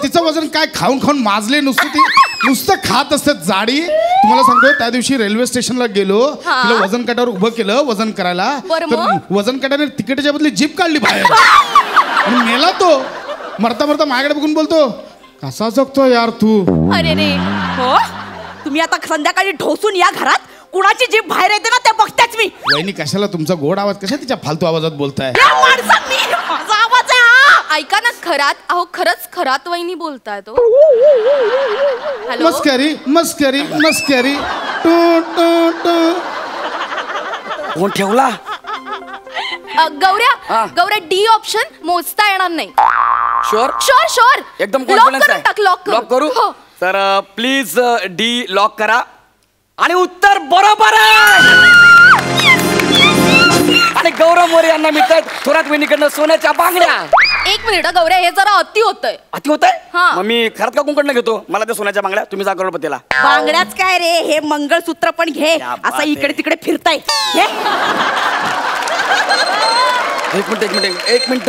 तिचं वजन काय खाऊन माजले, नुसतं खात असतात जाडी. तुम्हाला सांगतो त्या दिवशी रेल्वे स्टेशनला गेलो, तिला वजन काट्यावर उभं केलं वजन करायला, तर वजन काट्याने तिकीटच्या बदली जीप काढली बाहेर आणि मेला तो. मरता माझ्याकडे बघून बोलतो, कसा जगतो यार तू. अरे रे हो, तुम्ही आता संध्याकाळी ढोसून या घरात. कुणाची जीभ बाहेर येते ना ते बघतेच मी. वहिनी कशाला तुमचा गोड आवाज, कशा तिच्या फालतू आवाजात बोलताय? माझा आवाज आहे हा. ऐका ना खरात, अहो खरंच खरात वहिनी बोलताय तो. मस्करी फोन ठेवला. गौऱ्या डी ऑप्शन मोजता येणार नाही. शुअर एकदम कॉन्फिडन्स आहे. लॉक करू तर प्लीज डी लॉक करा आणि उत्तर बरोबर आहे. आणि गौरव मोरे यांना मिळतात थोरात वहिनीकडनं सोन्याच्या बांगड्या. एक मिनिट गौऱ्या, हे जरा अति होतंय. मग मी खरात काकूंकडनं घेतो. मला त्या सोन्याच्या बांगड्या, तुम्ही जा करोडपतीला. बांगड्याच काय रे, हे मंगळसूत्र पण घे. असं इकडे तिकडे फिरताय. एक मिनिट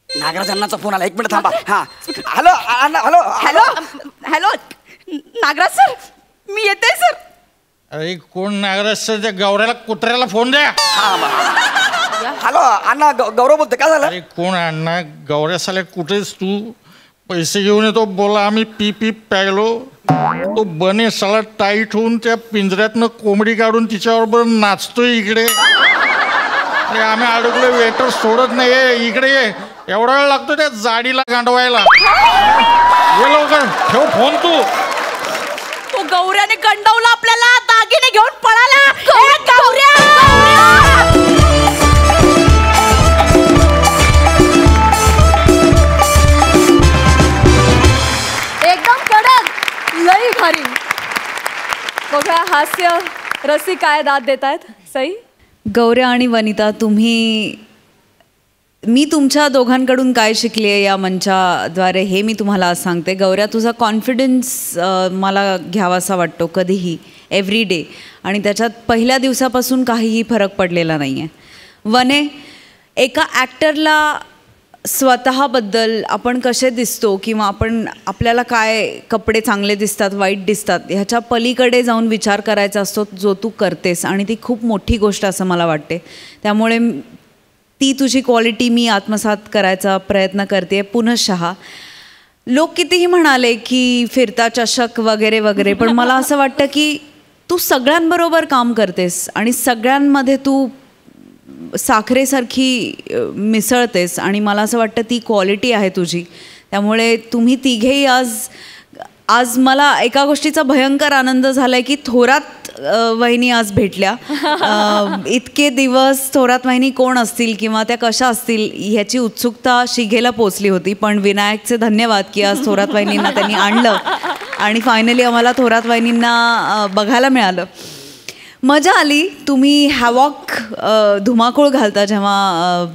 नागराज अण्णाचा फोन आला. 1 मिनिट थांबा. हा हॅलो नागराज सर, मी येते सर. अरे कोण नागराज सर? त्या गौऱ्याला कुत्र्याला फोन द्या. हॅलो अण्णा, गौरव बोलते. काय झालं? अरे कोण अण्णा? गौऱ्या साले कुठेच तू? पैसे घेऊन येतो बोला. आम्ही पी प्यायलो. तो बने सला टाईट होऊन त्या पिंजऱ्यातनं कोंबडी काढून तिच्याबरोबर नाचतोय इकडे. अरे आम्ही अडकलो, वेटर सोडत नाही. इकडे ये. एवढा वेळ लागतो त्या जाडीला गांडवायला. ये लवकर, ठेव फोन तू. तो गौऱ्याने गंडवला आपल्याला, दागिने घेऊन पळाला. एकदम कडक, लई भारी. बघा हास्य रसिक काय दाद देत आहेत. सई, गौऱ्या आणि वनिता, मी तुमच्या दोघांकडून काय शिकली आहे या मंचाद्वारे हे मी तुम्हाला आज सांगते. गौऱ्या, तुझा कॉन्फिडन्स मला घ्यावासा वाटतो कधीही, एव्हरी डे, आणि त्याच्यात पहिल्या दिवसापासून काहीही फरक पडलेला नाही आहे. वने, एका ॲक्टरला स्वतःबद्दल आपण कसे दिसतो किंवा आपल्याला काय कपडे चांगले दिसतात, वाईट दिसतात, ह्याच्या पलीकडे जाऊन विचार करायचा असतो, जो तू करतेस, आणि ती खूप मोठी गोष्ट असं मला वाटते. त्यामुळे ती तुझी क्वालिटी मी आत्मसात करायचा प्रयत्न करते पुनश्चः. लोक कितीही म्हणाले की फिरता चषक वगैरे वगैरे, पण मला असं वाटतं की तू सगळ्यांबरोबर काम करतेस आणि सगळ्यांमध्ये तू साखरेसारखी मिसळतेस, आणि मला असं वाटतं ती क्वालिटी आहे तुझी. त्यामुळे तुम्ही तिघेही आज मला एका गोष्टीचा भयंकर आनंद झाला आहे की थोरात वहिनी आज भेटल्या. इतके दिवस थोरात वहिनी कोण असतील किंवा त्या कशा असतील ह्याची उत्सुकता शिगेला पोचली होती, पण विनायकचे धन्यवाद की आज थोरात वहिनींना त्यांनी आणलं आणि फायनली आम्हाला थोरात वहिनींना बघायला मिळालं. मजा आली. तुम्ही हॅवॉक धुमाकूळ घालता जेव्हा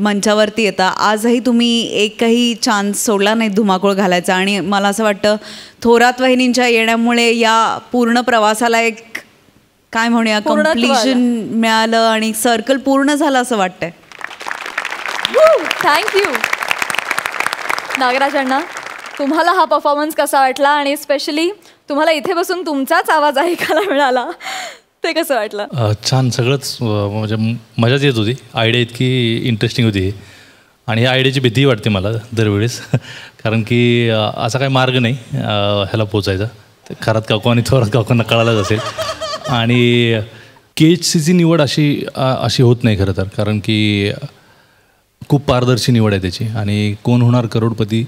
मंचावरती येता. आजही तुम्ही एकही चान्स सोडला नाही धुमाकूळ घालायचा, आणि मला असं वाटतं थोरात वहिनींच्या येण्यामुळे या पूर्ण प्रवासाला एक काय म्हणूया कम्प्लिशन मिळालं आणि सर्कल पूर्ण झालं असं वाटतंय. थँक्यू. नागराज अण्णा, तुम्हाला हा परफॉर्मन्स कसा वाटला, आणि स्पेशली तुम्हाला इथे बसून तुमचाच आवाज ऐकायला मिळाला, ते कसं वाटलं? छान, सगळंच म्हणजे मजाच येत होती. आयडिया इतकी इंटरेस्टिंग होती आणि ह्या आयडियाची भीती वाटते मला दरवेळेस, कारण की असा काही मार्ग नाही ह्याला पोचायचा. खरात काकू आणि थोरात काकूंना कळालाच असेल. आणि KHCची निवड अशी होत नाही खरं तर, कारण की खूप पारदर्शी निवड आहे त्याची. आणि कोण होणार करोडपती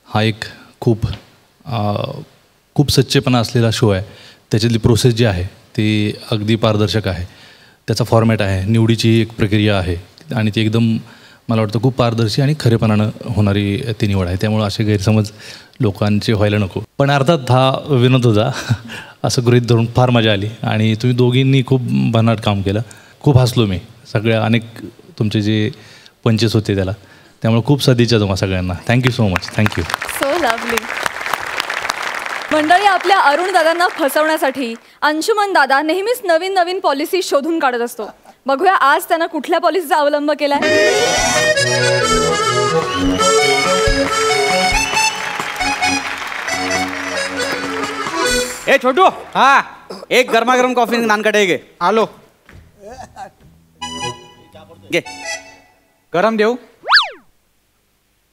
हा एक खूप सच्चेपणा असलेला शो आहे. त्याच्यातली प्रोसेस जी आहे ती अगदी पारदर्शक आहे. त्याचा फॉर्मॅट आहे, निवडीची एक प्रक्रिया आहे, आणि ती एकदम मला वाटतं खूप पारदर्शी आणि खरेपणानं होणारी ती निवड आहे. त्यामुळं असे गैरसमज लोकांचे व्हायला नको. पण अर्थात हा विनोद होता असं गृहीत धरून फार मजा आली, आणि तुम्ही दोघींनी खूप भन्नाट काम केलं. खूप हसलो मी अनेक तुमचे जे पंचेस होते त्याला. त्यामुळे खूप सदिच्छा तुम्हाला सगळ्यांना. Thank you so much. Thank you. So lovely. मंडळी, आपल्या अरुण दादांना फसवण्यासाठी अंशुमन दादा नेहमीच नवीन नवीन पॉलिसी शोधून काढत असतो. बघूया आज त्यानं कुठल्या पॉलिसीचा अवलंब केलाय. ए छोटू, हा एक गरमागरम कॉफी नानकडे घे. आलो. घे. गरम देऊ?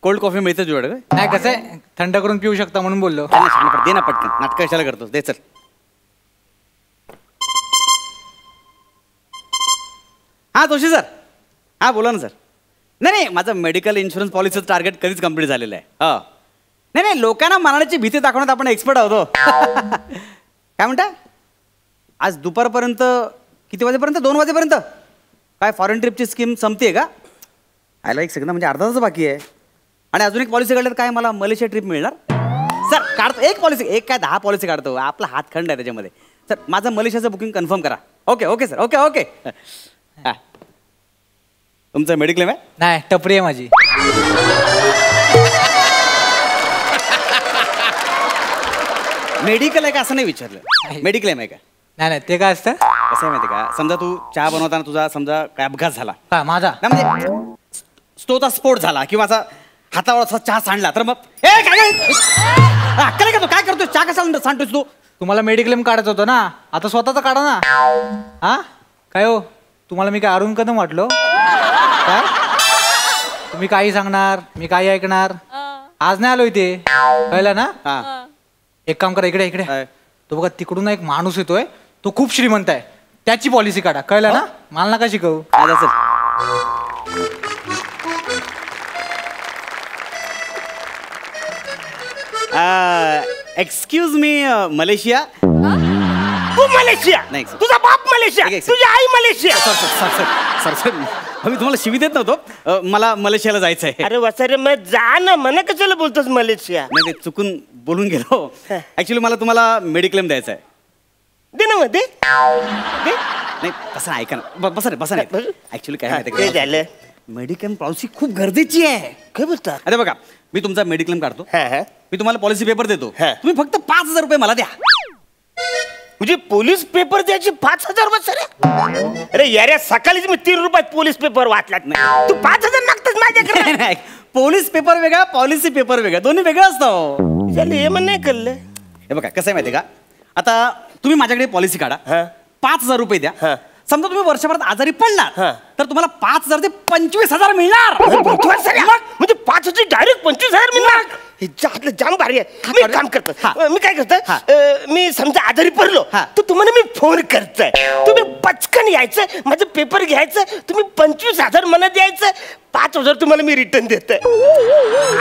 कोल्ड कॉफी मिळते तुझ्याकडे? नाही, कसं आहे थंड करून पिऊ शकता म्हणून बोललो. दे ना पटकन, नाटक कशाला करतोस, दे चल. हां जोशी सर, हां बोला ना सर. नाही, माझं मेडिकल इन्शुरन्स पॉलिसीचं टार्गेट कधीच कंप्लीट झालेलं आहे. हां नाही, लोकांना मरणाची भीती दाखवण्यात आपण एक्सपर्ट आहोत. काय म्हणता? आज दुपारपर्यंत किती वाजेपर्यंत? 2 वाजेपर्यंत काय फॉरेन ट्रिपची स्कीम संपते का? आयला एक सेकंद, म्हणजे अर्धा तास बाकी आहे, आणि अजून एक पॉलिसी काढल्यात काय मला मलेशिया ट्रिप मिळणार? सर काढतो एक पॉलिसी, एक काय 10 पॉलिसी काढतो, आपला हातखंड आहे त्याच्यामध्ये. सर माझं मलेशियाचं बुकिंग कन्फर्म करा. Okay sir, okay. हां तुमचं मेडिक्लेम आहे? नाही, टपरी आहे माझी. मेडिकल आहे का असं नाही विचारलं, मेडिक्लेम आहे का? नाही, ते काय असतं? कसं आहे माहिती का, समजा तू चहा बनवताना तुझा समजा काय अपघात झाला, काय माझा नाही म्हणजे स्तोचा स्फोट झाला किंवा असा हातावर असा चहा सांडला, तर मग अक्कल का तू काय करतोय? चहा कसा सांडतोस तू? तुम्हाला मेडिक्लेम काढायचं होतं ना, आता स्वतःच काढा ना. हा काय हो, तुम्हाला मी काय अरुण कदम वाटलो? काय तुम्ही काही सांगणार, मी काही ऐकणार? आज नाही आलो इथे, कळलं ना? एक काम करा, इकडे तो बघा तिकडून एक माणूस येतोय, तो खूप श्रीमंत आहे, त्याची पॉलिसी काढा, कळलं ना? मला नका शिकवू. Excuse me, Malaysia? तू मलेशिया नाही, तुझा बाप मलेशिया, तुझी आई मलेशिया. सर मी तुम्हाला शिवी देत नव्हतो, मला मलेशियाला जायचं आहे. अरे वसारे मग जा ना, मला कशाला बोलतोस मलेशिया? नाही, चुकून बोलून गेलो. ऍक्च्युली मला तुम्हाला मेडिक्लेम द्यायचा आहे. दे ना मध्ये नाही तसं ऐका ना, बसा रे बसा रे. ऍक्च्युली काय माहिती झालं, मेडिक्लेम पॉलिसी खूप गरजेची आहे. काय बोलता? अरे बघा, मी तुमचा मेडिक्लेम काढतो, मी तुम्हाला पॉलिसी पेपर देतो, तुम्ही फक्त 5,000 रुपये मला द्या. म्हणजे पोलीस पेपर द्यायचे 5,000 रुपये सर? अरे यार, सकाळीच मी 3 रुपयात पोलीस पेपर वाचलात नाही, तू 5,000 मागतोस माझ्याकडे? पोलीस पेपर वेगळा, पॉलिसी पेपर वेगळा, दोन्ही वेगळं असतं. हे म्हण नाही कळलं. हे बघा कसं आहे माहिती का, आता तुम्ही माझ्याकडे पॉलिसी काढा, 5,000 रुपये द्या. समजा तुम्ही वर्षभरात आजारी पडला तर तुम्हाला 5,000 ते 25,000 मिळणार. म्हणजे 5,000 डायरेक्ट 25,000 मिळणार? हे जाम भारी आहे. मी काम करतो, मी काय करतो, मी समजा आजारी पडलो तर तुम्हाला मी फोन करतोय, तुम्ही पचकन यायचं, माझं पेपर घ्यायचं, तुम्ही 25,000 मला द्यायचं, 5,000 तुम्हाला मी रिटर्न देतोय.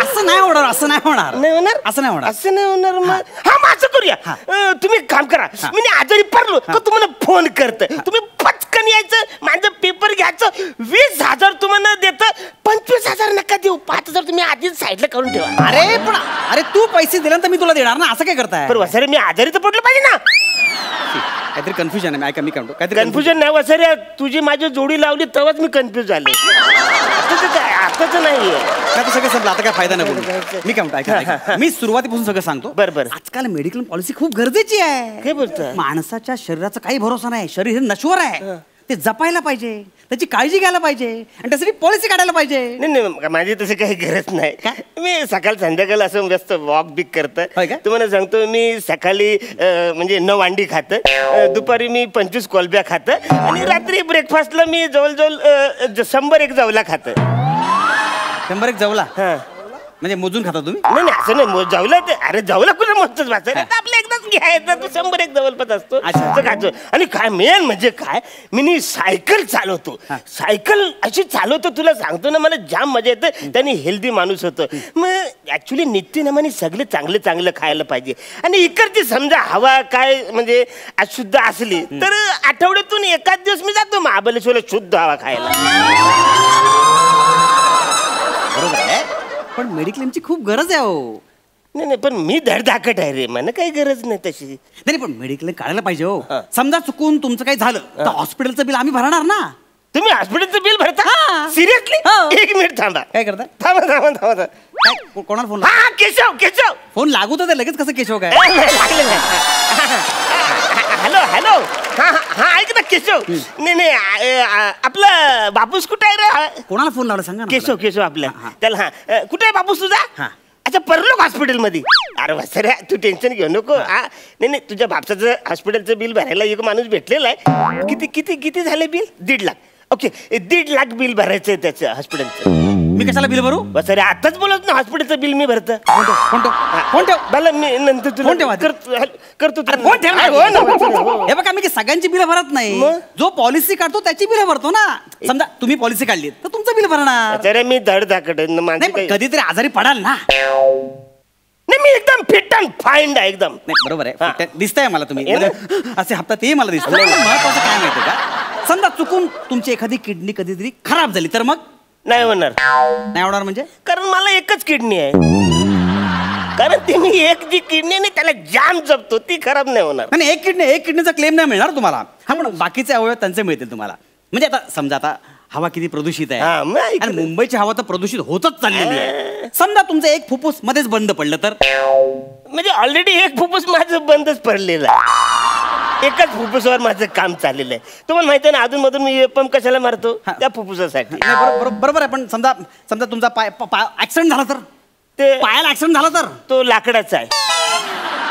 असं नाही होणार, असं नाही होणार. नाही होणार, असं नाही होणार, असं नाही होणार. मग हा मग असं करूया, तुम्ही एक काम करा, मी आजारी पडलो तर तुम्हाला फोन करतोय, तुम्ही पचकन यायचं, माझं पेपर घ्यायचं, 20,000 तुम्हाला देतं, 25,000 नका देऊ, 5,000 तुम्ही आधीच साईडला करून ठेवा. अरे पण अरे तू पैसे दिल्यानंतर मी तुला देणार ना, असं काय करताय? पण वसारे मी आजारी तर पडलो पाहिजे ना. काहीतरी कन्फ्युजन आहे, ऐका मी काढतो. काहीतरी कन्फ्युजन नाही वसारे, तुझी माझी जोडी लावली तेव्हाच मी कन्फ्युज झाले, आताच नाहीये. आता सगळं संपलं, आता काय फायदा नाही बोलू. मी काय म्हणतो, ऐका, मी सुरुवातीपासून सगळं सांगतो. बरोबर. आजकाल मेडिकल पॉलिसी खूप गरजेची आहे. काय बोलतोय? माणसाच्या शरीराचा काही भरोसा नाही, शरीर हे नश्वर आहे, ते जपायला पाहिजे, त्याची काळजी घ्यायला पाहिजे आणि त्यासाठी पॉलिसी काढायला पाहिजे. नाही माझी तशी काही गरज नाही, मी सकाळ संध्याकाळ असं व्यस्त वॉक बिक करतं. तुम्हाला सांगतो, मी सकाळी म्हणजे 9 अंडी खातं, दुपारी मी 25 कोलब्या खातं आणि रात्री ब्रेकफास्टला मी जवळजवळ 100 जवला खातं. 100 जवला म्हणजे मोजून खाता तुम्ही? नाही असं नाही, जवला ते अरे जवला कुठे मोजतोच वाचायला, आपलं एकदाच घ्यायचं, तू 100 जवळपास असतो खातो. आणि काय मेन म्हणजे काय, मी सायकल चालवतो, सायकल अशी चालवतो, तुला सांगतो ना, मला जाम मजा येते, त्यांनी हेल्दी माणूस होतो. मग ऍक्च्युली नित्यनेमाने सगळे चांगलं चांगलं खायला पाहिजे. आणि इकडची समजा हवा काय म्हणजे अशुद्ध असली तर आठवड्यातून एखाद दिवस मी जातो महाबळेश्वरला शुद्ध हवा खायला. बरोबर आहे, पण मेडिक्लेमची खूप गरज आहे. हो नाही पण मी धडधाकट आहे रे, मला काही गरज नाही तशी. नाही पण मेडिक्लेम काढायला पाहिजे. हो समजा चुकून तुमचं काही झालं तर हॉस्पिटलचं बिल आम्ही भरणार ना. तुम्ही हॉस्पिटलचं बिल भरता? सिरियसली? 1 मिनिट थांबा. काय करता? थांबा. कोणाला फोन? हा केशव फोन लागू तर लगेच कसं केशव काय? हॅलो हा ऐक ना केशव. नाही आपलं बापूस कुठे आहे रे? कोणाला फोन लावला सांगा. केशव आपल्या त्याला. हा कुठे आहे बापूस तुझा? अच्छा परलोक हॉस्पिटल मध्ये. अरे वसरे तू टेन्शन घेऊ नको. नाही तुझ्या बापसाचं हॉस्पिटलचं बिल भरायला एक माणूस भेटलेला आहे. किती झाले bill? 1.5 lakh. Okay 1.5 lakh bill भरायचं आहे त्याचं हॉस्पिटलचं. मी कशाला बिल भरू? वसरे आताच बोलत ना हॉस्पिटलचं बिल मी भरतो. फोन ठेव मला मी नंतर तुला करतो. हे बघा मी सगळ्यांची बिल भरत नाही. जो पॉलिसी काढतो त्याची बिल भरतो ना. समजा तुम्ही पॉलिसी काढली तर तुमचं बिल भरणार. अरे मी धडधाकट कधीतरी आजारी पडाल ना. नाही मी एकदम फिट अँड फाईन आहे एकदम. नाही बरोबर आहे दिसतंय मला तुम्ही असे हप्ता ते मला दिसतं. महत्वाचं काय माहिती का, समजा चुकून तुमची एखादी किडनी कधीतरी खराब झाली तर मग नाही होणार. नाही होणार म्हणजे कारण मला एकच किडनी आहे. कारण ती मी एक जी किडनी नाही त्याला जाम जपतो ती खराब नाही होणार. आणि एक किडनीचा क्लेम नाही मिळणार तुम्हाला. हा पण बाकीचे अवयव त्यांचे मिळतील तुम्हाला. म्हणजे आता समजा आता हवा किती प्रदूषित आहे आणि मुंबईची हवा तर प्रदूषित होतच चाललेली आहे. समजा तुमचं एक फुफ्फुस मध्येच बंद पडलं तर म्हणजे ऑलरेडी एक फुफ्फुस माझं बंदच पडलेलं आहे. एकच फुफ्फुसावर माझं काम चाललेलं आहे. तुम्हाला माहिती आहे ना अधून मधून मी पंप कशाला मारतो त्या फुफ्फुसासाठी. बरोबर आहे पण समजा तुमचा पाय ऍक्सिडेंट झाला तर ते पायाला ऍक्सिडेंट झाला तर तो लाकडाचा आहे.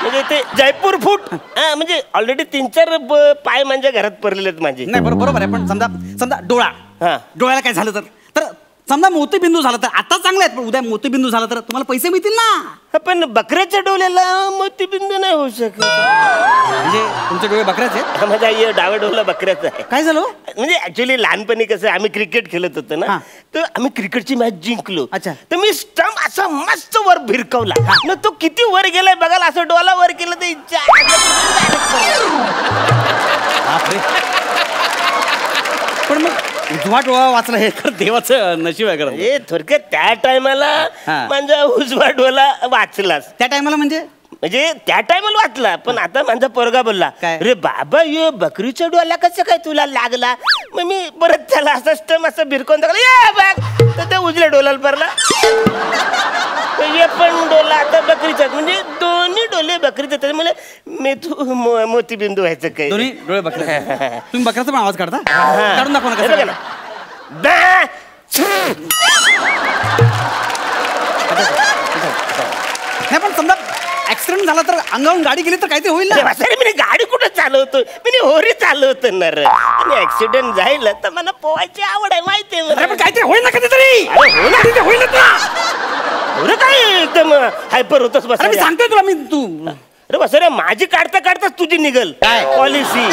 म्हणजे ते जयपूर फूट म्हणजे ऑलरेडी 3-4 पाय माझ्या घरात पडलेले आहेत माझे. नाही बरोबर आहे पण समजा डोळ्याला काय झालं तर समजा मोतीबिंदू झाला तर आता चांगलं आहे पण उद्या मोतीबिंदू झाला तर तुम्हाला पैसे मिळतील ना. पण बकऱ्याच्या डोळ्याला मोतीबिंदू नाही होऊ शकत. म्हणजे तुमचे डोळे बकऱ्याचे आहेत? माझा डावा डोळा बकऱ्याचा आहे. काय झालं? म्हणजे ऍक्च्युली लहानपणी कसं आम्ही क्रिकेट खेळत होतो ना तर आम्ही क्रिकेटची मॅच जिंकलो. तर मी स्टंप असा मस्त वर भिरकवला ना. तो किती वर गेलाय बघायला. असं डोळा वर केलं तर पण मग उजवा डोळा वाचला हे तर देवाचं नशीब आहे. हे थोडक्यात त्या टायमाला माझा उजवा डोळा वाचलास. त्या टायमाला म्हणजे म्हणजे त्या टायमाला वाचला, पण आता माझा पोरगा बोलला अरे बाबा ये बकरीच्या डोला कसं काय तुला लागला. मग मी परत त्याला असं स्टम असं भिरकून टाकला, तर त्या उजल्या डोलाला पडला. हे पण डोला आता बकरीचा, म्हणजे दोन्ही डोले बकरीचे, त्याच्यामुळे मेथू मोतीबिंदू व्हायचं काय. दोन्ही डोळे बकरी. तुम्ही बकऱ्याचा पण आवाज काढता? काढून दाखवा ना. नाही पण समजा ऍक्सिडेंट झाला तर अंगावरून गाडी गेली तर काहीतरी होईल ना. मी गाडी कुठं चालवतो, मी होरी चालवतो ना रे. आणि ऍक्सिडेंट झालं तर मला पोहायची आवड आहे, माहिती आहे. पण काहीतरी होईल ना कधीतरी. होईल ना काय एकदम हायपर होतच बस. मी सांगतोय तुला, मी तू अरे बस रे, माझी काढता काढताच तुझी निघल काय पॉलिसी.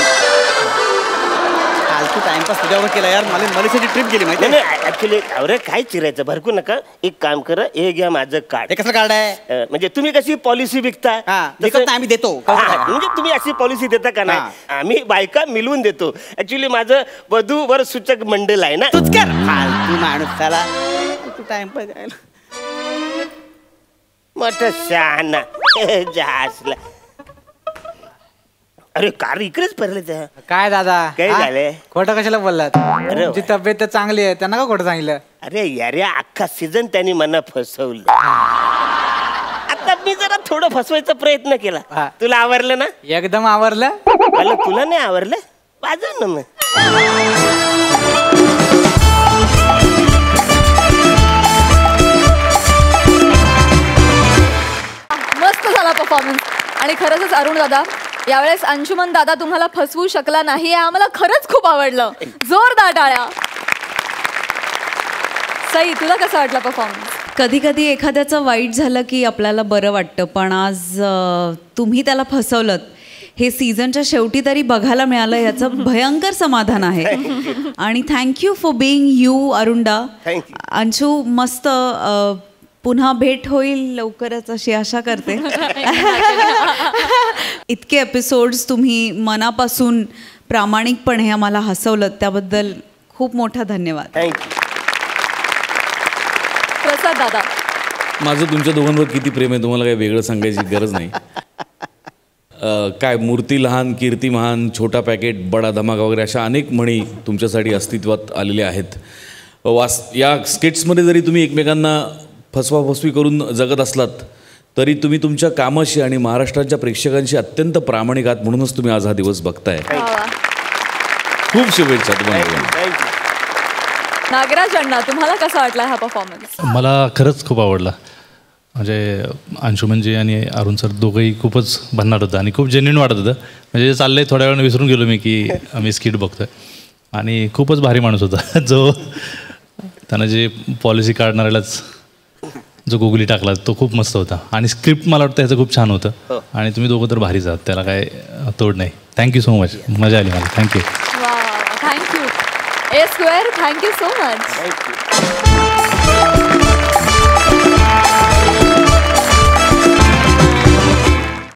तू टाइमपास तुझ्यावर केला यार. मला मलेशियाची ट्रिप गेली माहिती. नाही ऍक्च्युली अरे काय चिरायचं, भरकू नका. एक काम करा, हे घ्या माझं कार्ड. हे कसं कार्ड आहे? म्हणजे तुम्ही कशी पॉलिसी विकता, आम्ही देतो. म्हणजे तुम्ही अशी पॉलिसी देता का नाही, आम्ही बायका मिळवून देतो. ऍक्च्युली माझं वधू वर सूचक मंडळ आहे ना. तूच कर फालतू माणूस त्याला. तू टाइमपास मोठा शहाणा जासला. अरे कार इकडेच पडले. काय दादा काय झालंय? खोटं कशाला बोललात? तुमची तब्येत तर चांगली आहे, त्यांना का खोटं सांगितलं? अरे यार अख्खा सीझन त्यांनी मला फसवलं. आता मी जरा थोडं फसवायचा प्रयत्न केला. तुला आवरलं ना? एकदम आवरलं. मला तुला नाही आवरलं? वाजव ना मग. मस्त झाला परफॉर्मन्स. आणि खरंच अरुण दादा, यावेळेस अंशुमन दादा तुम्हाला फसवू शकला नाही, आम्हाला खरंच खूप आवडलं. जोरदार टाळ्या. सई, तुला कसा वाटला परफॉर्मन्स? कधी कधी एखाद्याचं वाईट झालं की आपल्याला बरं वाटतं, पण आज तुम्ही त्याला फसवलं हे सीझनच्या शेवटी तरी बघायला मिळालं, याचं भयंकर समाधान आहे. आणि thank you for being you Arunda. Anshu, मस्त. पुन्हा भेट होईल लवकरच अशी आशा करते. इतके एपिसोड्स तुम्ही मनापासून प्रामाणिकपणे आम्हाला हसवलं, त्याबद्दल खूप मोठा धन्यवाद. प्रसाद दादा, माझं तुमच्या दोघांवर किती प्रेम आहे तुम्हाला काही वेगळं सांगायची गरज नाही. काय मूर्ती लहान कीर्ती महान, छोटा पॅकेट बडा धमाका वगैरे अशा अनेक म्हणी तुमच्यासाठी अस्तित्वात आलेल्या आहेत. या स्किट्समध्ये जरी तुम्ही एकमेकांना फसवाफसवी करून जगत असलात तरी तुम्ही तुमच्या कामाशी आणि महाराष्ट्राच्या प्रेक्षकांशी अत्यंत प्रामाणिक आहात, म्हणूनच तुम्ही आज हा दिवस बघताय. खूप शुभेच्छा तुम्हाला. नागराज अण्णा, तुम्हाला कसा वाटला हा परफॉर्मन्स? मला खरंच खूप आवडला. म्हणजे अंशुमनजी आणि अरुण सर दोघंही खूपच भन्नाट होतं आणि खूप जेन्युइन वाटत होतं. म्हणजे चाललंय थोड्या वेळानं विसरून गेलो मी की आम्ही स्किट बघतोय. आणि खूपच भारी माणूस होता जो त्यानं जे पॉलिसी काढणाऱ्यालाच जो गुगली टाकला तो खूप मस्त होता. आणि स्क्रिप्ट मला वाटतं ह्याचं खूप छान होतं. आणि तुम्ही दोघं तर भारीच आहात, त्याला काय तोड नाही. थँक्यू सो मच, मजा आली मला. Thank you. Thank you. A Square, thank you so much.